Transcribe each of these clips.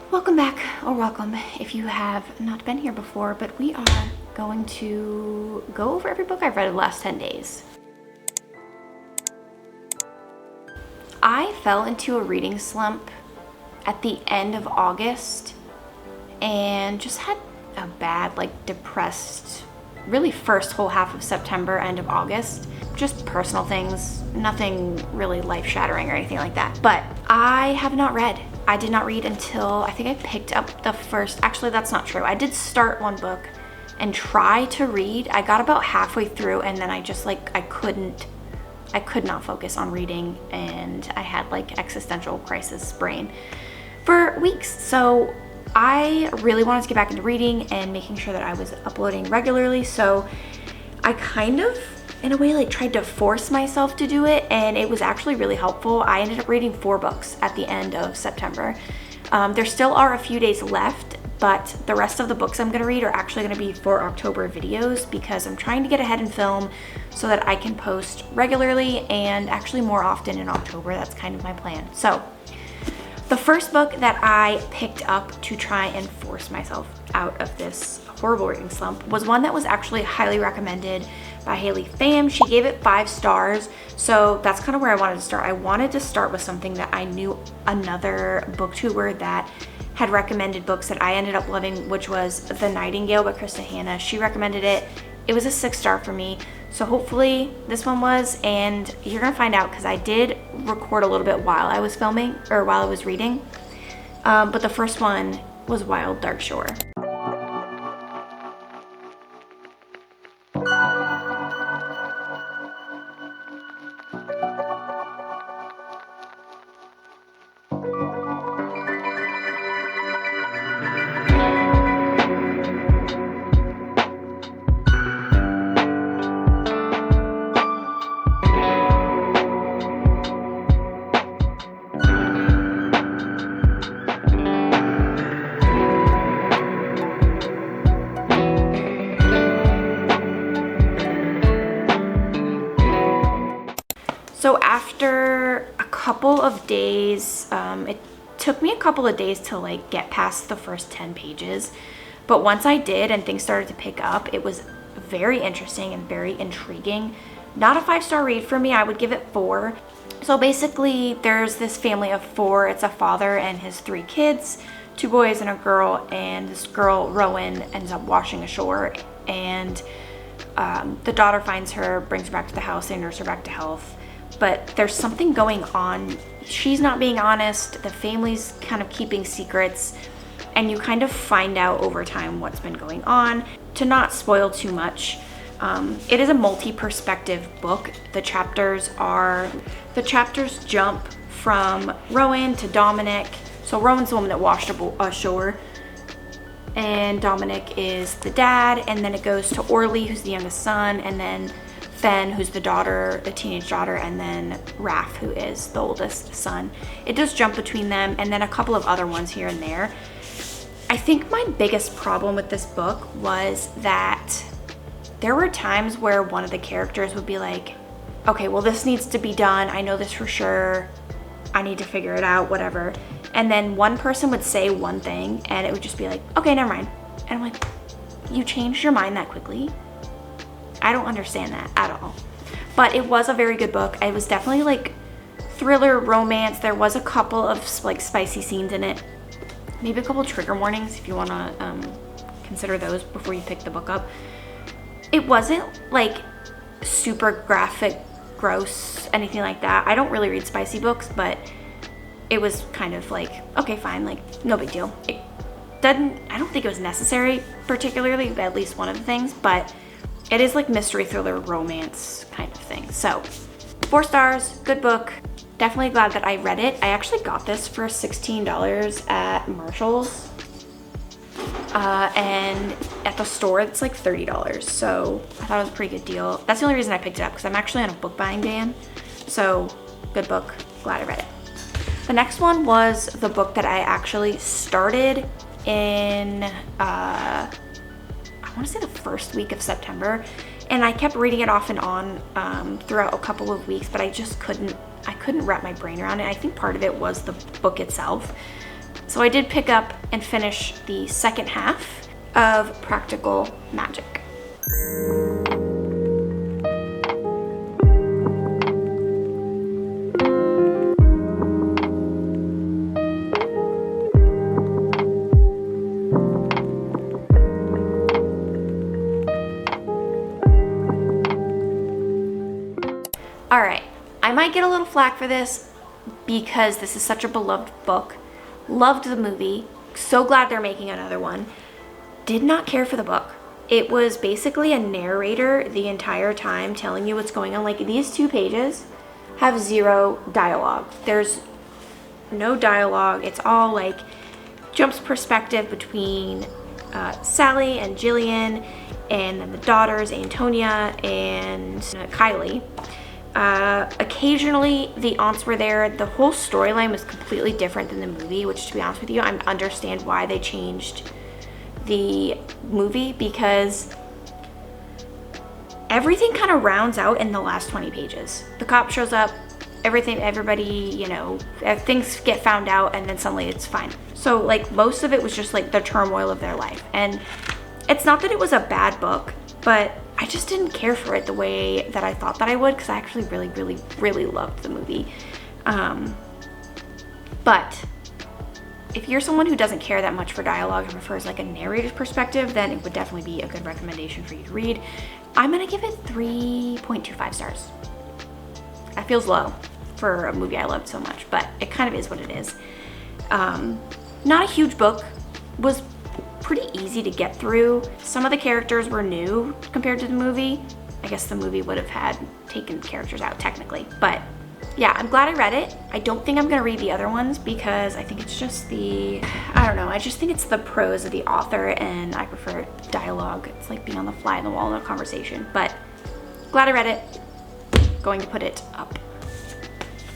Welcome back, or welcome if you have not been here before, but we are going to go over every book I've read in the last 10 days. I fell into a reading slump at the end of August and just had a bad, depressed, really first whole half of September, end of August. Just personal things, nothing really life-shattering or anything like that. But I have not read. I did not read until I think I picked up the first, actually that's not true. I did start one book and try to read. I got about halfway through and then I just I could not focus on reading, and I had existential crisis brain for weeks. So I really wanted to get back into reading and making sure that I was uploading regularly. So I kind of, in a way, tried to force myself to do it, and it was actually really helpful. I ended up reading 4 books at the end of September. There still are a few days left, but the rest of the books I'm gonna read are actually gonna be for October videos because I'm trying to get ahead in film so that I can post regularly and actually more often in October. That's kind of my plan. So the first book that I picked up to try and force myself out of this horrible reading slump was one that was actually highly recommended by Haley Pham. She gave it 5 stars, so that's kind of where I wanted to start. I wanted to start with something that I knew another booktuber that had recommended books that I ended up loving, which was The Nightingale by Krista Hanna. She recommended it. It was a 6-star for me, so hopefully this one was, and you're gonna find out because I did record a little bit while I was filming, or while I was reading, but the first one was Wild Dark Shore. So after a couple of days, it took me a couple of days to get past the first 10 pages. But once I did and things started to pick up, it was very interesting and very intriguing. Not a 5-star read for me, I would give it 4. So basically there's this family of 4. It's a father and his 3 kids, 2 boys and a girl, and this girl, Rowan, ends up washing ashore, and the daughter finds her, brings her back to the house, they nurse her back to health. But there's something going on. She's not being honest, the family's kind of keeping secrets, and you kind of find out over time what's been going on. To not spoil too much, it is a multi-perspective book. The chapters jump from Rowan to Dominic. So Rowan's the woman that washed ashore, and Dominic is the dad, and then it goes to Orly, who's the youngest son, and then Fen, who's the daughter, the teenage daughter, and then Raph, who is the oldest son. It does jump between them, and then a couple of other ones here and there. I think my biggest problem with this book was that there were times where one of the characters would be like, okay, well this needs to be done, I know this for sure, I need to figure it out, whatever. And then one person would say one thing, and it would just be like, okay, never mind. And I'm like, you changed your mind that quickly? I don't understand that at all. But it was a very good book. It was definitely thriller, romance. There was a couple of spicy scenes in it. Maybe a couple trigger warnings if you want to consider those before you pick the book up. It wasn't super graphic, gross, anything like that. I don't really read spicy books, but it was kind of okay, fine, no big deal. I don't think it was necessary particularly, at least one of the things, but it is mystery thriller romance kind of thing. So 4 stars, good book. Definitely glad that I read it. I actually got this for $16 at Marshall's. And at the store it's $30. So I thought it was a pretty good deal. That's the only reason I picked it up, because I'm actually on a book buying ban. So good book, glad I read it. The next one was the book that I actually started in, I want to say the first week of September, and I kept reading it off and on throughout a couple of weeks, but I couldn't wrap my brain around it. I think part of it was the book itself. So I did pick up and finish the second half of Practical Magic. All right, I might get a little flack for this because this is such a beloved book. Loved the movie, so glad they're making another one. Did not care for the book. It was basically a narrator the entire time telling you what's going on. Like, these 2 pages have 0 dialogue. There's no dialogue. It's all like jumps perspective between Sally and Jillian, and then the daughters, Antonia and Kylie. Occasionally the aunts were there. The whole storyline was completely different than the movie, which, to be honest with you, I understand why they changed the movie, because everything kind of rounds out in the last 20 pages. The cop shows up, everybody, you know, things get found out, and then suddenly it's fine. So like most of it was just like the turmoil of their life. And it's not that it was a bad book, but I just didn't care for it the way that I thought that I would, because I actually really loved the movie. But if you're someone who doesn't care that much for dialogue and prefers like a narrator's perspective, then it would definitely be a good recommendation for you to read. I'm gonna give it 3.25 stars. That feels low for a movie I loved so much, but it kind of is what it is. Not a huge book, was pretty easy to get through. Some of the characters were new compared to the movie. I guess the movie would have had taken characters out technically, but yeah, I'm glad I read it. I don't think I'm gonna read the other ones because I think it's just I don't know, I just think it's the prose of the author, and I prefer dialogue. It's like being on the fly on the wall in a conversation, but glad I read it. Going to put it up.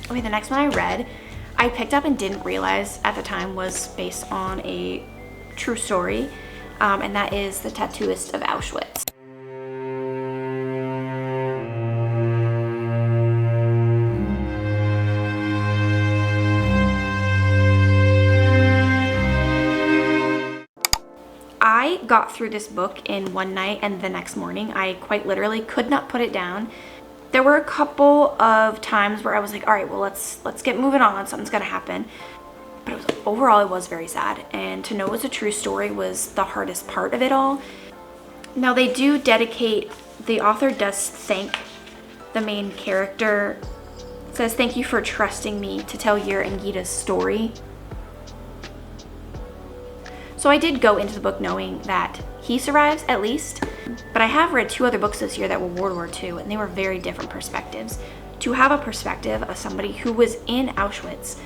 Okay, the next one I read, I picked up and didn't realize at the time was based on a true story, and that is The Tattooist of Auschwitz. I got through this book in one night, and the next morning I quite literally could not put it down. There were a couple of times where I was like, all right, well, let's get moving on, something's gonna happen. But overall it was very sad, and to know it was a true story was the hardest part of it all. Now they do dedicate, the author does thank the main character. It says, "Thank you for trusting me to tell your and Gita's story." So I did go into the book knowing that he survives at least, but I have read 2 other books this year that were World War II, and they were very different perspectives. To have a perspective of somebody who was in Auschwitz,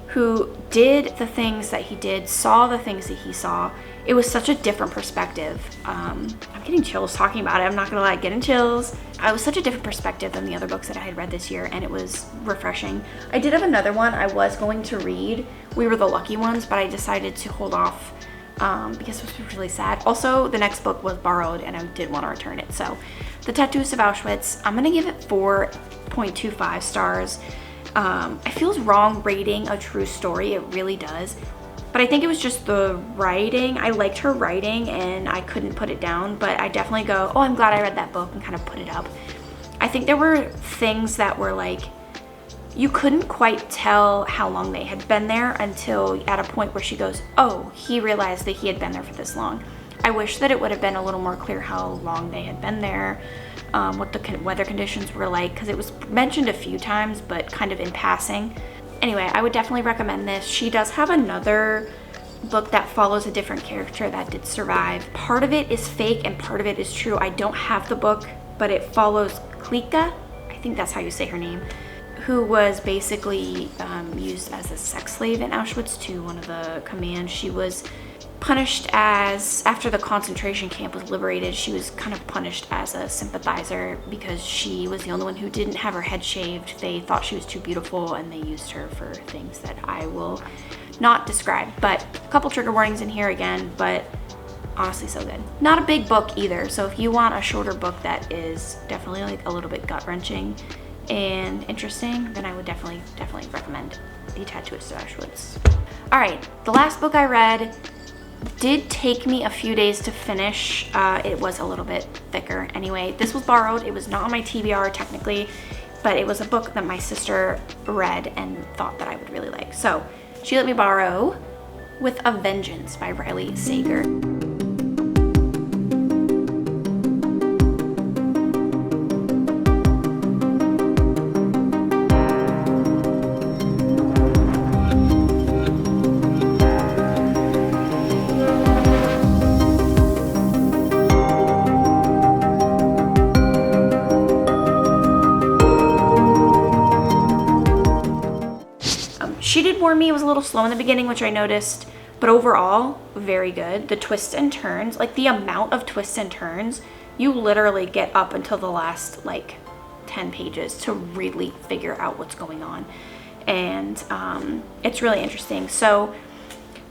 who did the things that he did, saw the things that he saw, it was such a different perspective. I'm getting chills talking about it, I'm not gonna lie, getting chills. It was such a different perspective than the other books that I had read this year, and it was refreshing. I did have another one I was going to read, We Were the Lucky Ones, but I decided to hold off because it was really sad. Also, the next book was borrowed and I did want to return it. So, The Tattooist of Auschwitz, I'm gonna give it 4.25 stars. It feels wrong rating a true story, it really does. But I think it was just the writing. I liked her writing and I couldn't put it down, but I definitely go, oh, I'm glad I read that book, and kind of put it up. I think there were things that were like, you couldn't quite tell how long they had been there until at a point where she goes, oh, he realized that he had been there for this long. I wish that it would have been a little more clear how long they had been there, what the weather conditions were like, because it was mentioned a few times, but kind of in passing. Anyway, I would definitely recommend this. She does have another book that follows a different character that did survive. Part of it is fake and part of it is true. I don't have the book, but it follows Klika, I think that's how you say her name, who was basically used as a sex slave in Auschwitz to one of the commands. She was punished as, after the concentration camp was liberated, she was kind of punished as a sympathizer because she was the only one who didn't have her head shaved. They thought she was too beautiful and they used her for things that I will not describe. But a couple trigger warnings in here again, but honestly so good. Not a big book either, so if you want a shorter book that is definitely like a little bit gut-wrenching and interesting, then I would definitely recommend The Tattooist of Auschwitz. All right, the last book I read did take me a few days to finish. It was a little bit thicker. Anyway, this was borrowed. It was not on my TBR technically, but it was a book that my sister read and thought that I would really like. So she let me borrow With a Vengeance by Riley Sager. She did warn me it was a little slow in the beginning, which I noticed, but overall, very good. The twists and turns, like the amount of twists and turns, you literally get up until the last like 10 pages to really figure out what's going on. And it's really interesting. So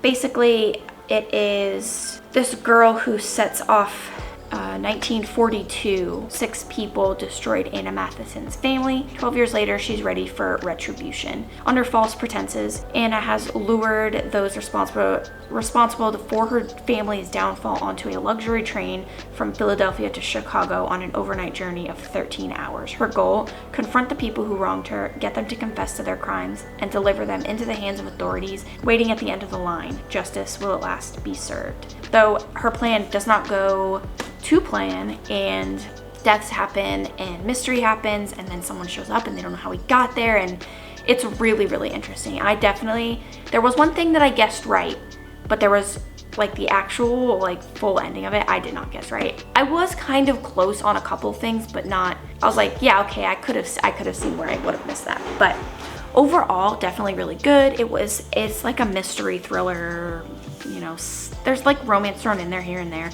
basically, it is this girl who sets off 1942, 6 people destroyed Anna Matheson's family. 12 years later, she's ready for retribution. Under false pretenses, Anna has lured those responsible for her family's downfall onto a luxury train from Philadelphia to Chicago on an overnight journey of 13 hours. Her goal, confront the people who wronged her, get them to confess to their crimes, and deliver them into the hands of authorities waiting at the end of the line. Justice will at last be served. Though her plan does not go to plan, and deaths happen and mystery happens, and then someone shows up and they don't know how he got there, and it's really, really interesting. There was one thing that I guessed right, but there was like the actual like full ending of it I did not guess right. I was kind of close on a couple things, but not, I was like, yeah, okay, I could have seen where I would have missed that. But overall, definitely really good. It's like a mystery thriller, you know, there's like romance thrown in there here and there,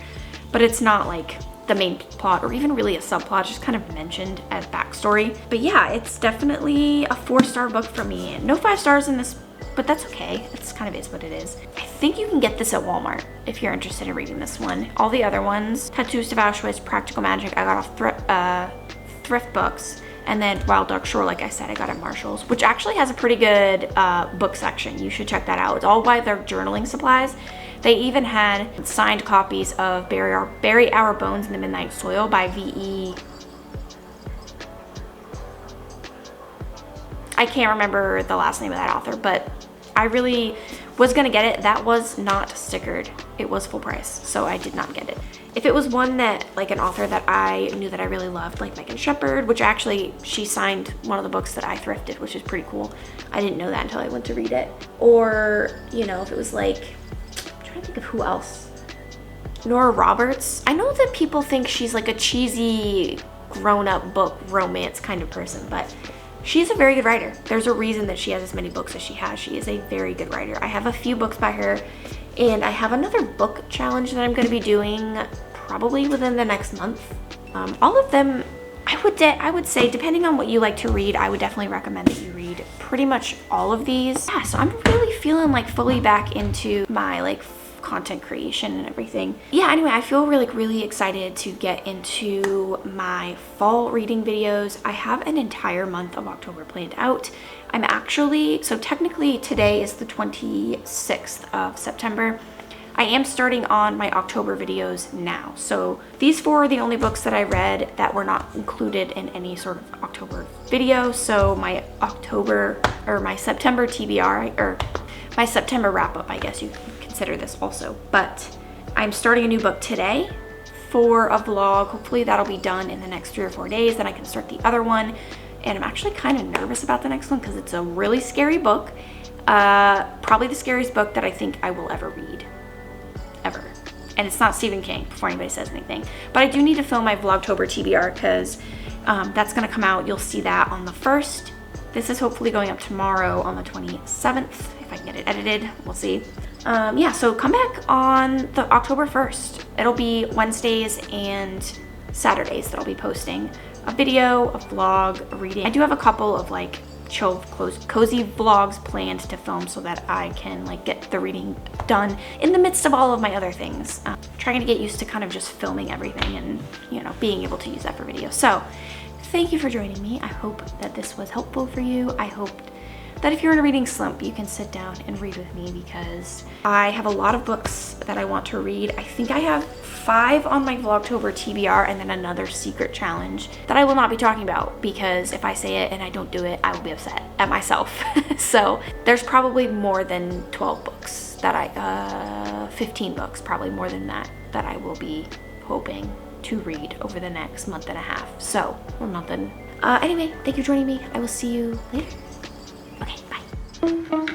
but it's not like the main plot or even really a subplot, just kind of mentioned as backstory. But yeah, it's definitely a 4-star book for me. No 5 stars in this, but that's okay. It's kind of is what it is. I think you can get this at Walmart if you're interested in reading this one. All the other ones, Tattoos of Auschwitz, Practical Magic, I got off thrift books. And then Wild Dark Shore, like I said, I got at Marshall's, which actually has a pretty good book section. You should check that out. It's all by their journaling supplies. They even had signed copies of Bury Our Bones in the Midnight Soil by V.E. I can't remember the last name of that author, but I really was gonna get it. That was not stickered. It was full price, so I did not get it. If it was one that, like an author that I knew that I really loved, like Megan Shepherd, which actually, she signed one of the books that I thrifted, which is pretty cool. I didn't know that until I went to read it. Or, you know, if it was like, I'm trying to think of who else. Nora Roberts. I know that people think she's like a cheesy, grown-up book romance kind of person, but she's a very good writer. There's a reason that she has as many books as she has. She is a very good writer. I have a few books by her, and I have another book challenge that I'm going to be doing probably within the next month. All of them, I would say, depending on what you like to read, I would definitely recommend that you read pretty much all of these. Yeah, so I'm really feeling like fully back into my like content creation and everything. Yeah, anyway, I feel really excited to get into my fall reading videos. I have an entire month of October planned out. I'm actually, so technically today is the 26th of September. I am starting on my October videos now. So these 4 are the only books that I read that were not included in any sort of October video. So my September TBR, or my September wrap up, I guess you can consider this also. But I'm starting a new book today for a vlog. Hopefully that'll be done in the next 3 or 4 days. Then I can start the other one. And I'm actually kind of nervous about the next one because it's a really scary book. Probably the scariest book that I think I will ever read. Ever. And it's not Stephen King, before anybody says anything. But I do need to film my Vlogtober TBR because that's going to come out. You'll see that on the 1st. This is hopefully going up tomorrow on the 27th, if I can get it edited. We'll see. Yeah, so come back on the October 1st. It'll be Wednesdays and Saturdays that I'll be posting a video, a vlog, a reading. I do have a couple of like chill, cozy vlogs planned to film so that I can like get the reading done in the midst of all of my other things. Trying to get used to kind of just filming everything and, you know, being able to use that for video. So thank you for joining me. I hope that this was helpful for you. I hope that if you're in a reading slump, you can sit down and read with me, because I have a lot of books that I want to read. I think I have 5 on my Vlogtober TBR and then another secret challenge that I will not be talking about, because if I say it and I don't do it, I will be upset at myself. So there's probably more than 12 books that 15 books, probably more than that I will be hoping to read over the next month and a half. So, or nothing. Anyway, thank you for joining me. I will see you later. Okay, bye.